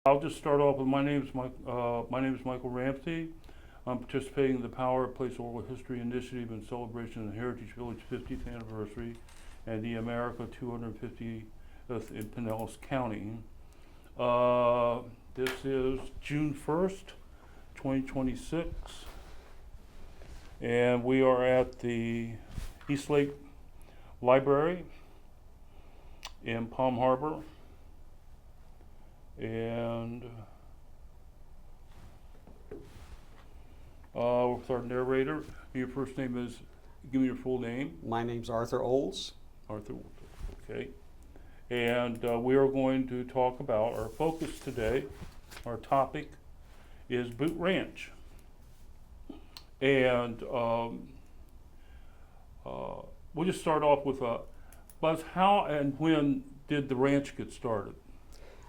I'll just start off with my name is Michael Ramsey. I'm participating in the Power of Place Oral History Initiative in celebration of the Heritage Village 50th anniversary and the America 250th in Pinellas County. This is June 1st, 2026, and we are at the East Lake Library in Palm Harbor. And with our narrator, your first name is, give me your full name. My name's Arthur Olds. Arthur, okay. And we are going to talk about our focus today. Our topic is Boot Ranch. And we'll just start off with Buzz, how and when did the ranch get started?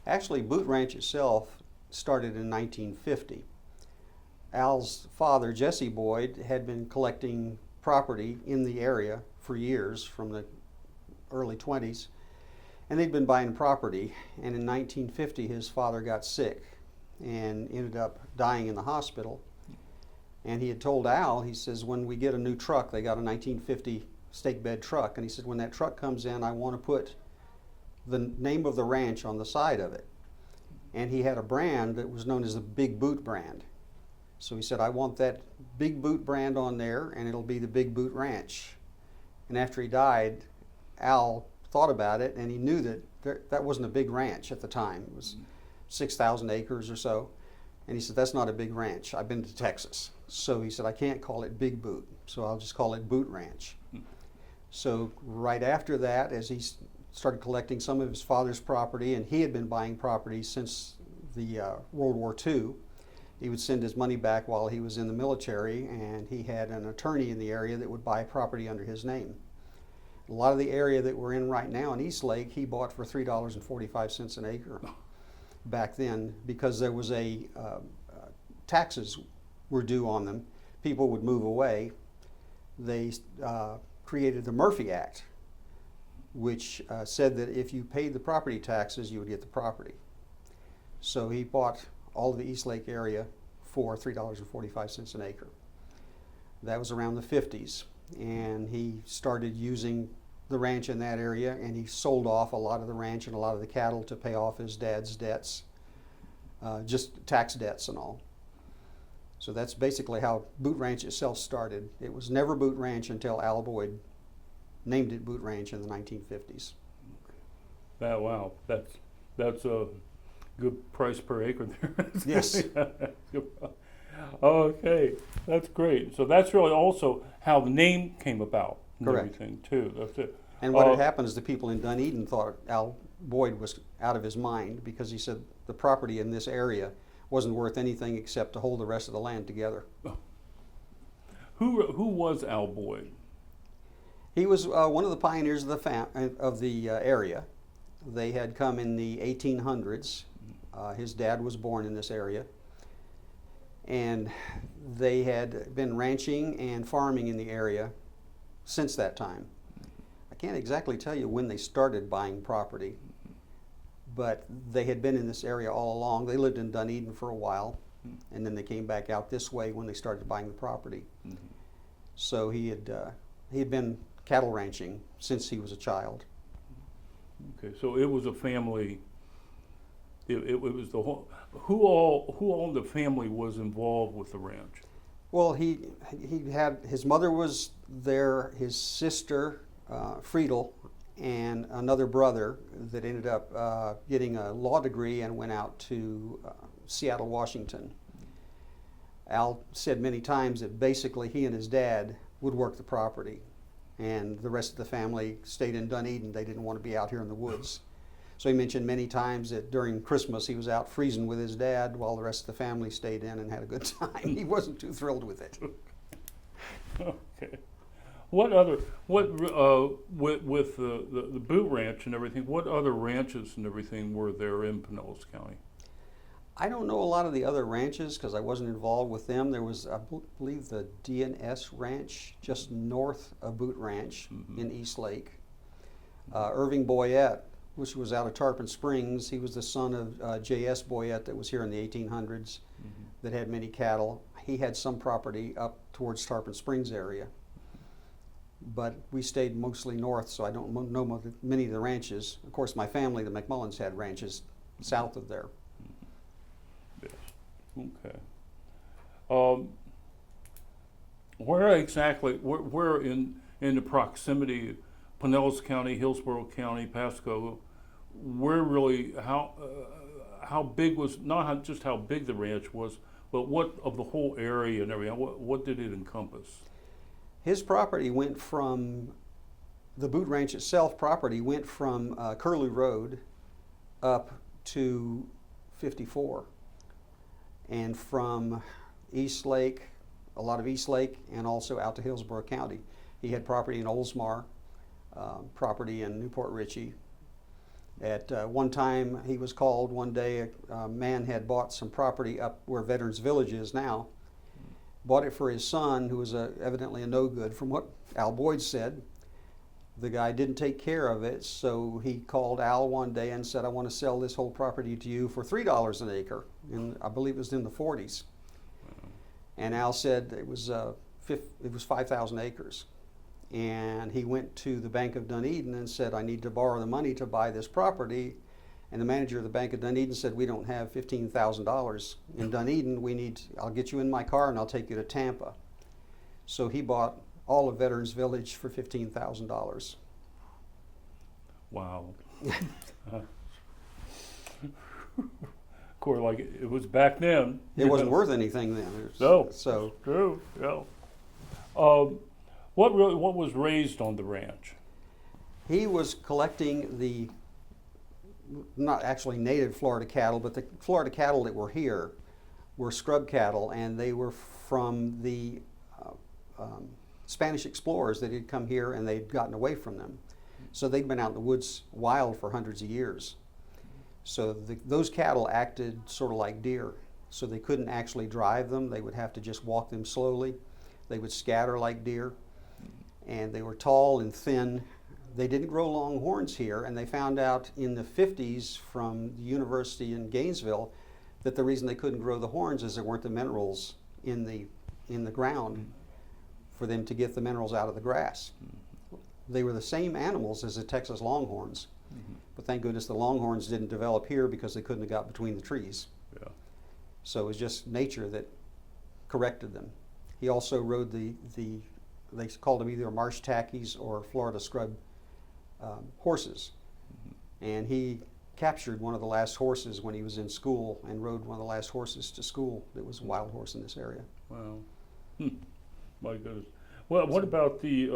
Actually, Boot Ranch itself started in 1950. Al's father, Jesse Boyd, had been collecting property in the area for years, from the early 20s, and they'd been buying property. And in 1950, his father got sick and ended up dying in the hospital. And he had told Al, he says, when we get a new truck, they got a 1950 stake bed truck, and he said, when that truck comes in, I want to put the name of the ranch on the side of it. And he had a brand that was known as the Big Boot brand. So he said, I want that Big Boot brand on there, and it'll be the Big Boot Ranch. And after he died, Al thought about it, and he knew that that wasn't a big ranch at the time. It was 6,000 acres or so. And he said, that's not a big ranch. I've been to Texas. So he said, I can't call it Big Boot, so I'll just call it Boot Ranch. So right after that, as he started collecting some of his father's property, and he had been buying property since the World War II. He would send his money back while he was in the military, and he had an attorney in the area that would buy property under his name. A lot of the area that we're in right now in East Lake, he bought for $3.45 an acre back then, because there was taxes were due on them. People would move away. They created the Murphy Act, which said that if you paid the property taxes, you would get the property. So he bought all of the East Lake area for $3.45 an acre. That was around the 50s, and he started using the ranch in that area, and he sold off a lot of the ranch and a lot of the cattle to pay off his dad's debts, just tax debts and all. So that's basically how Boot Ranch itself started. It was never Boot Ranch until Al Boyd named it Boot Ranch in the 1950s. Wow, that's a good price per acre there. Yes. Okay, that's great. So that's really also how the name came about and Correct. everything too. That's it. And what had happened is the people in Dunedin thought Al Boyd was out of his mind, because he said the property in this area wasn't worth anything except to hold the rest of the land together. Who was Al Boyd? He was one of the pioneers of the area. They had come in the 1800s. His dad was born in this area. And they had been ranching and farming in the area since that time. I can't exactly tell you when they started buying property, but they had been in this area all along. They lived in Dunedin for a while, and then they came back out this way when they started buying the property. Mm-hmm. So he had been cattle ranching since he was a child. Okay, so it was a family. It was the whole. Who all in the family was involved with the ranch? Well, he had, his mother was there, his sister Friedel, and another brother that ended up getting a law degree and went out to Seattle, Washington. Al said many times that basically he and his dad would work the property, and the rest of the family stayed in Dunedin. They didn't want to be out here in the woods. So he mentioned many times that during Christmas he was out freezing with his dad while the rest of the family stayed in and had a good time. He wasn't too thrilled with it. Okay. With the Boot Ranch and everything, what other ranches and everything were there in Pinellas County? I don't know a lot of the other ranches because I wasn't involved with them. There was, I believe, the D&S Ranch just north of Boot Ranch in East Lake. Irving Boyette which was out of Tarpon Springs. He was the son of J.S. Boyette that was here in the 1800s that had many cattle. He had some property up towards Tarpon Springs area. But we stayed mostly north, so I don't know many of the ranches. Of course, my family, the McMullins, had ranches south of there. Yes. Okay. Where exactly, where in the proximity, Pinellas County, Hillsborough County, Pasco, where really, how big was, not just how big the ranch was, but what of the whole area and everything, what did it encompass? His property went from, the boot ranch itself property went from Curlew Road up to 54. And from East Lake, a lot of East Lake, and also out to Hillsborough County. He had property in Oldsmar, property in Newport Richey. At one time, he was called one day, a man had bought some property up where Veterans Village is now, bought it for his son, who was evidently a no-good, from what Al Boyd said. The guy didn't take care of it, so he called Al one day and said, I want to sell this whole property to you for $3 an acre. And I believe it was in the 40s. And Al said it was 5,000 acres. And he went to the Bank of Dunedin and said, I need to borrow the money to buy this property. And the manager of the Bank of Dunedin said, we don't have $15,000 in Dunedin. I'll get you in my car and I'll take you to Tampa. So he bought all of Veterans Village for $15,000. Wow. Of course, like it was back then. It wasn't worth anything then. No, so true. Yeah. What was raised on the ranch? He was collecting the, not actually native Florida cattle, but the Florida cattle that were here were scrub cattle, and they were from the Spanish explorers that had come here and they'd gotten away from them. So they'd been out in the woods wild for hundreds of years. So those cattle acted sort of like deer. So they couldn't actually drive them. They would have to just walk them slowly. They would scatter like deer. And they were tall and thin. They didn't grow long horns here, and they found out in the 50s from the university in Gainesville that the reason they couldn't grow the horns is there weren't the minerals in the ground for them to get the minerals out of the grass. They were the same animals as the Texas longhorns, but thank goodness the longhorns didn't develop here because they couldn't have got between the trees. Yeah. So it was just nature that corrected them. He also rode they called them either marsh tackies or Florida scrub horses. And he captured one of the last horses when he was in school and rode one of the last horses to school that was a wild horse in this area. Wow. My goodness. Well, what about the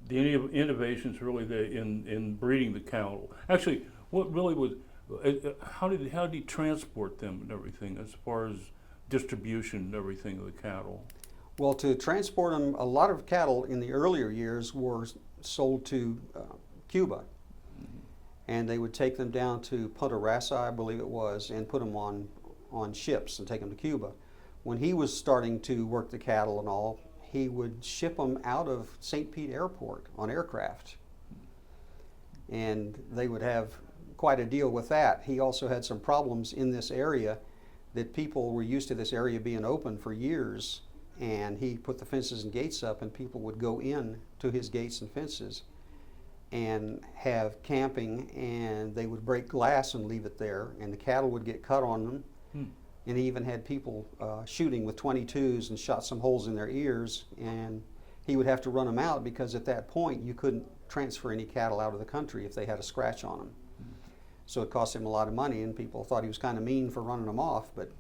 innovations really in breeding the cattle? Actually, what really was, how did he transport them and everything as far as distribution and everything of the cattle? Well, to transport them, a lot of cattle in the earlier years were sold to Cuba. And they would take them down to Punta Rassa, I believe it was, and put them on ships and take them to Cuba. When he was starting to work the cattle and all, he would ship them out of St. Pete Airport on aircraft. And they would have quite a deal with that. He also had some problems in this area that people were used to this area being open for years. And he put the fences and gates up, and people would go in to his gates and fences and have camping, and they would break glass and leave it there, and the cattle would get cut on them. And he even had people shooting with .22s and shot some holes in their ears, and he would have to run them out because at that point you couldn't transfer any cattle out of the country if they had a scratch on them. So it cost him a lot of money, and people thought he was kind of mean for running them off, but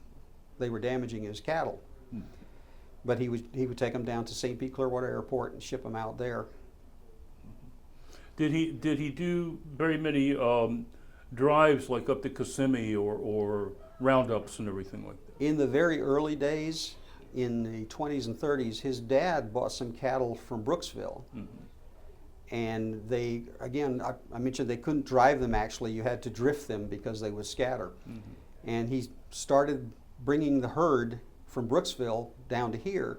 they were damaging his cattle. But he would take them down to St. Pete Clearwater Airport and ship them out there. Did he do very many drives like up to Kissimmee or roundups and everything like that? In the very early days, in the 20s and 30s, his dad bought some cattle from Brooksville. And they, again, I mentioned they couldn't drive them actually. You had to drift them because they would scatter. And he started bringing the herd from Brooksville down to here,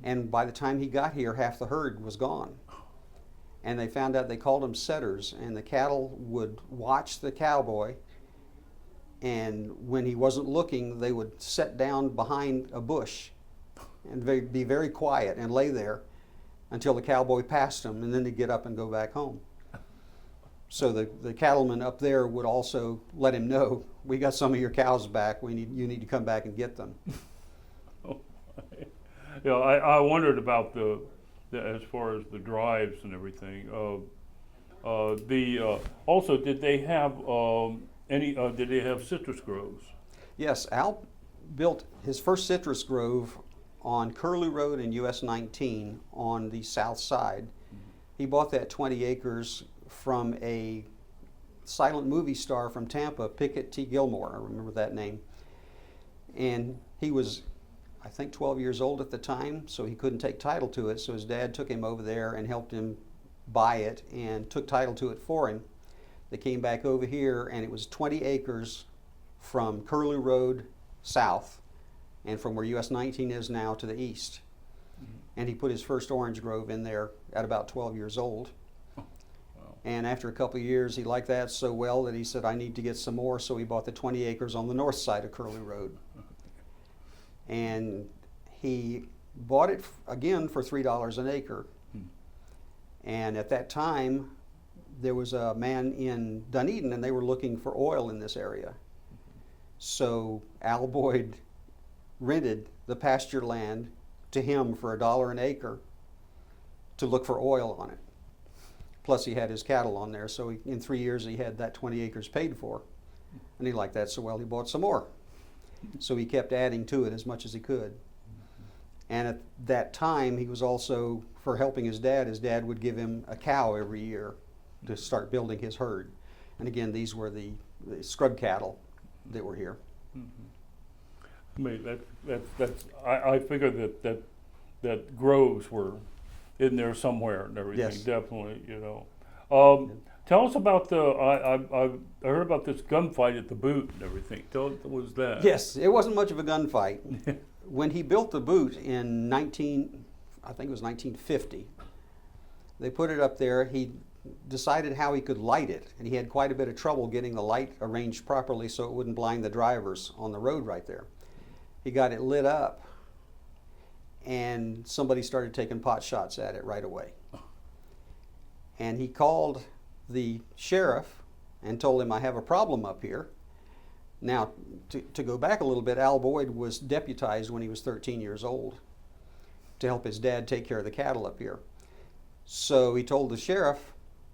and by the time he got here, half the herd was gone. and they found out they called them setters, and the cattle would watch the cowboy, and when he wasn't looking, they would sit down behind a bush and be very quiet and lay there until the cowboy passed them, and then they'd get up and go back home. So the cattleman up there would also let him know, we got some of your cows back, you need to come back and get them. Yeah, I wondered about the as far as the drives and everything. Also, did they have did they have citrus groves? Yes, Al built his first citrus grove on Curlew Road and US 19 on the south side. He bought that 20 acres from a silent movie star from Tampa, Pickett T. Gilmore. I remember that name. And he was, I think, 12 years old at the time, so he couldn't take title to it. So his dad took him over there and helped him buy it and took title to it for him. They came back over here, and it was 20 acres from Curlew Road south and from where US 19 is now to the east. And he put his first orange grove in there at about 12 years old. And after a couple of years, he liked that so well that he said, I need to get some more, so he bought the 20 acres on the north side of Curlew Road. And he bought it again for $3 an acre. And at that time, there was a man in Dunedin, and they were looking for oil in this area. So Al Boyd rented the pasture land to him for $1 an acre to look for oil on it. Plus he had his cattle on there, so in 3 years he had that 20 acres paid for. And he liked that so well he bought some more. So he kept adding to it as much as he could. And at that time he was also, for helping his dad would give him a cow every year to start building his herd. And again, these were the scrub cattle that were here. I mean, I figured that groves were in there somewhere and everything. Yes. Definitely, you know. Tell us about I heard about this gunfight at the boot and everything. What was that? Yes, it wasn't much of a gunfight. When he built the boot in I think it was 1950, they put it up there. He decided how he could light it, and he had quite a bit of trouble getting the light arranged properly so it wouldn't blind the drivers on the road right there. He got it lit up, and somebody started taking pot shots at it right away. And he called the sheriff and told him, I have a problem up here. Now, to go back a little bit, Al Boyd was deputized when he was 13 years old to help his dad take care of the cattle up here. So he told the sheriff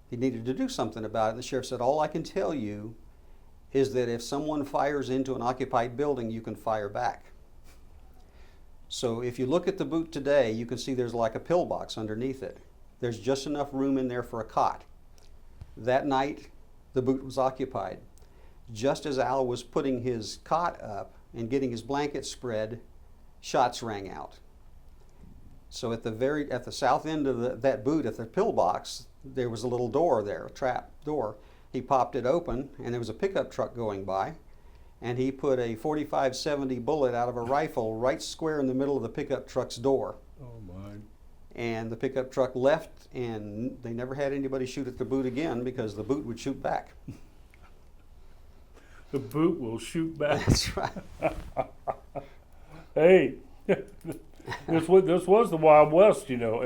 he needed to do something about it. And the sheriff said, all I can tell you is that if someone fires into an occupied building, you can fire back. So if you look at the boot today, you can see there's like a pillbox underneath it. There's just enough room in there for a cot. That night, the boot was occupied. Just as Al was putting his cot up and getting his blanket spread, shots rang out. So at the south end of that boot, at the pillbox, there was a little door there, a trap door. He popped it open, and there was a pickup truck going by, and he put a .45-70 bullet out of a rifle right square in the middle of the pickup truck's door. Oh my! And the pickup truck left, and they never had anybody shoot at the boot again because the boot would shoot back. The boot will shoot back. That's right. Hey, this was the Wild West, you know.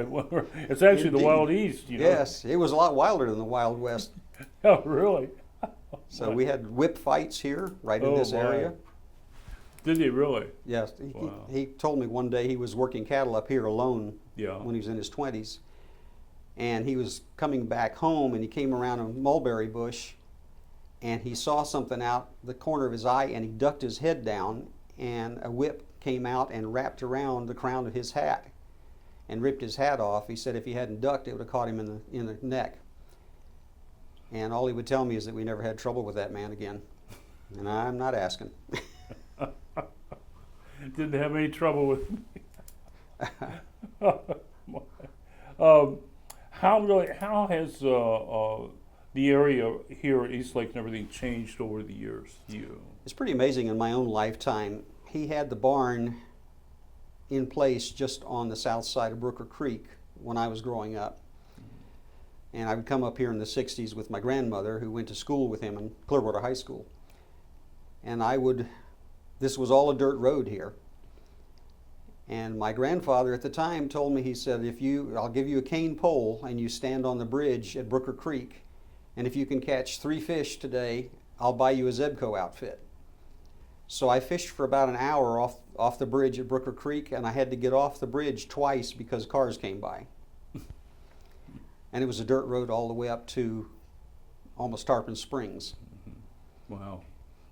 It's actually Indeed. the Wild East, you know. Yes, it was a lot wilder than the Wild West. Oh, really? So we had whip fights here, right in this my. area. Did he really? Yes, Wow. he told me one day he was working cattle up here alone Yeah. when he was in his 20s. And he was coming back home, and he came around a mulberry bush, and he saw something out the corner of his eye, and he ducked his head down, and a whip came out and wrapped around the crown of his hat and ripped his hat off. He said if he hadn't ducked, it would have caught him in the neck. And all he would tell me is that we never had trouble with that man again. And I'm not asking. Didn't have any trouble with me. How has the area here at East Lake and everything changed over the years? It's pretty amazing in my own lifetime. He had the barn in place just on the south side of Brooker Creek when I was growing up. And I would come up here in the 60s with my grandmother, who went to school with him in Clearwater High School. And this was all a dirt road here. And my grandfather at the time told me, he said, I'll give you a cane pole and you stand on the bridge at Brooker Creek, and if you can catch 3 fish today, I'll buy you a Zebco outfit. So I fished for about an hour off the bridge at Brooker Creek, and I had to get off the bridge twice because cars came by. And it was a dirt road all the way up to almost Tarpon Springs. Wow,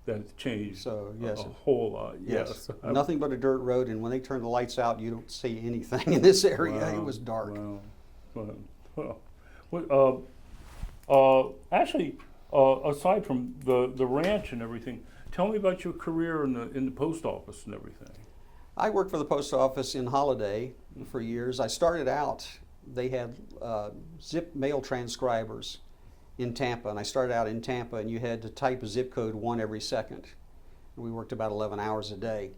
that's changed So, yes. a whole lot. Yes, nothing but a dirt road, and when they turn the lights out, you don't see anything in this area. Wow, It was dark. Wow. Actually, aside from the ranch and everything, tell me about your career in the post office and everything. I worked for the post office in Holiday for years. I started out, they had zip mail transcribers in Tampa, and I started out in Tampa, and you had to type a zip code 1 every second. We worked about 11 hours a day.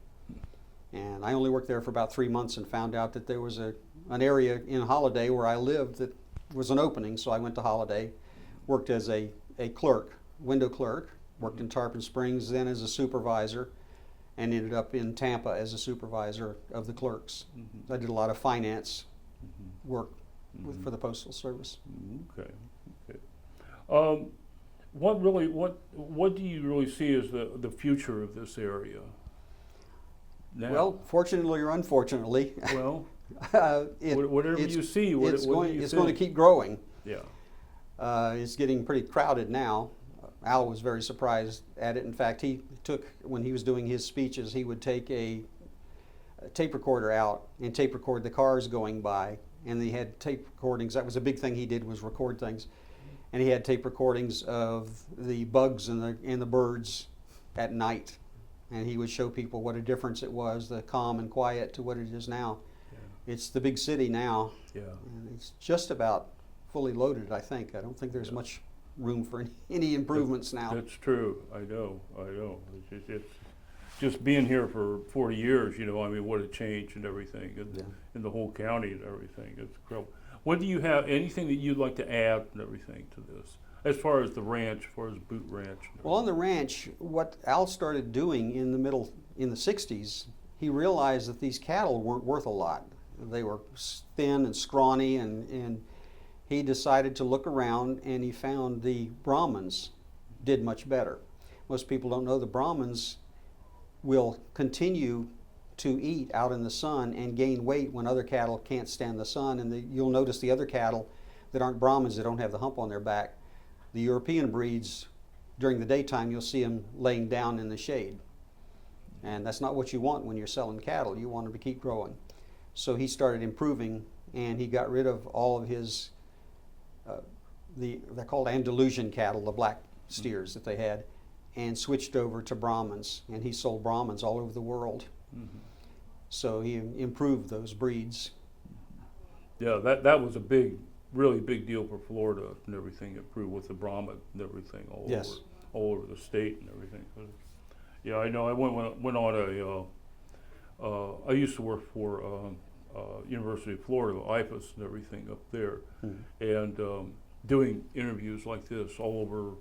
And I only worked there for about 3 months and found out that there was an area in Holiday where I lived that was an opening, so I went to Holiday, worked as a clerk, window clerk, worked in Tarpon Springs then as a supervisor, and ended up in Tampa as a supervisor of the clerks. Mm-hmm. I did a lot of finance work for the Postal Service. Okay. What do you really see as the future of this area now? Well, fortunately or unfortunately, Well, it- whatever it's- you see, it's what going do you it's going to think? keep growing. Yeah. It's getting pretty crowded now. Al was very surprised at it. In fact, when he was doing his speeches, he would take a tape recorder out and tape record the cars going by. And they had tape recordings. That was a big thing he did, was record things. And he had tape recordings of the bugs and the birds at night. And he would show people what a difference it was, the calm and quiet to what it is now. Yeah. It's the big city now. Yeah. And it's just about fully loaded, I think. I don't think there's much room for any improvements now. That's true. I know. It's just being here for 40 years, I mean, what a change and everything in the whole county and everything. It's incredible. What do you have, anything that you'd like to add and everything to this, as far as the ranch, as far as Boot Ranch? Well, on the ranch, what Al started doing in the 60s, he realized that these cattle weren't worth a lot. They were thin and scrawny, and he decided to look around, and he found the Brahmins did much better. Most people don't know the Brahmins will continue to eat out in the sun and gain weight when other cattle can't stand the sun. And you'll notice the other cattle that aren't Brahmins, that don't have the hump on their back, the European breeds, during the daytime you'll see them laying down in the shade. And that's not what you want when you're selling cattle. You want them to keep growing. So he started improving, and he got rid of all of his they're called Andalusian cattle, the black steers that they had, and switched over to Brahmins, and he sold Brahmins all over the world. Mm-hmm. So he improved those breeds. Yeah, that was a really big deal for Florida and everything. Improved with the Brahma and everything all over the state and everything. Yeah, I know. I went on I used to work for University of Florida, IFAS and everything up there, and doing interviews like this all over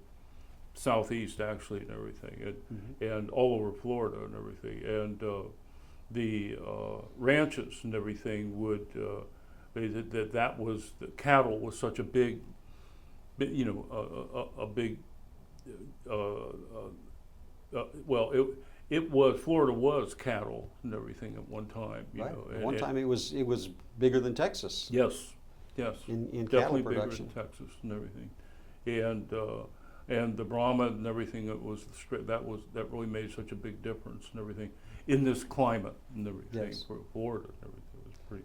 Southeast actually and everything, and all over Florida and everything, and the ranches and everything would that was the cattle was such a big, a big well, it was Florida was cattle and everything at one time. Right. At one time it was bigger than Texas. Yes. In Definitely cattle production. bigger than Texas and everything, and the Brahma and everything. That really made such a big difference and everything in this climate and everything for Florida and everything. It was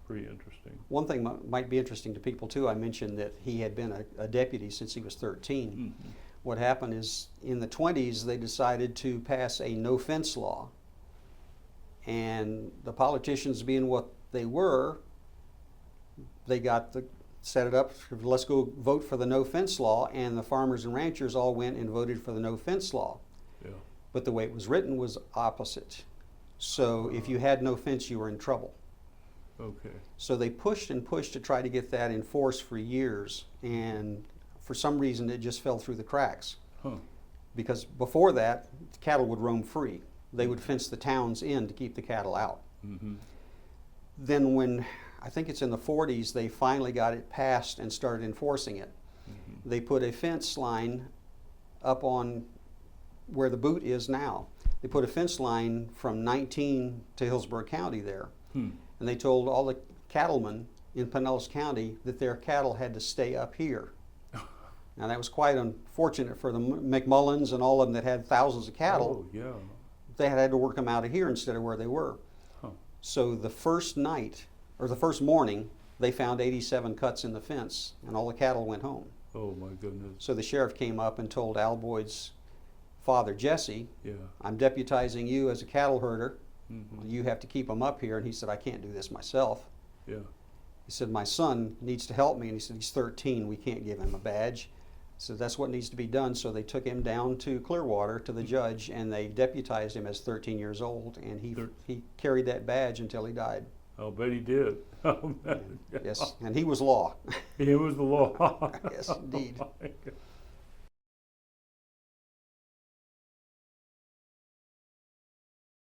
pretty interesting. One thing might be interesting to people too. I mentioned that he had been a deputy since he was 13. Mm-hmm. What happened is in the 20s they decided to pass a no fence law, and the politicians being what they were, they set it up, let's go vote for the no fence law, and the farmers and ranchers all went and voted for the no fence law. Yeah. But the way it was written was opposite. So if you had no fence, you were in trouble. Okay. So they pushed and pushed to try to get that enforced for years, and for some reason it just fell through the cracks. Huh. Because before that, cattle would roam free. They would fence the towns in to keep the cattle out. Mm-hmm. Then when, I think it's in the 40s, they finally got it passed and started enforcing it. Mm-hmm. They put a fence line up on where the boot is now. They put a fence line from 19 to Hillsborough County there. Hmm. And they told all the cattlemen in Pinellas County that their cattle had to stay up here. Now that was quite unfortunate for the McMullins and all of them that had thousands of cattle. Oh, yeah. They had to work them out of here instead of where they were. Huh. So the first night, or the first morning, they found 87 cuts in the fence, and all the cattle went home. Oh, my goodness. So the sheriff came up and told Al Boyd's father, Jesse, Yeah. I'm deputizing you as a cattle herder. Mm-hmm. You have to keep them up here. And he said, I can't do this myself. Yeah. He said, my son needs to help me. And he said, he's 13. We can't give him a badge. So that's what needs to be done. So they took him down to Clearwater to the judge, and they deputized him as 13 years old. And he carried that badge until he died. I'll bet he did. Yes, and he was law. He was the law. Yes, indeed. Oh, my God.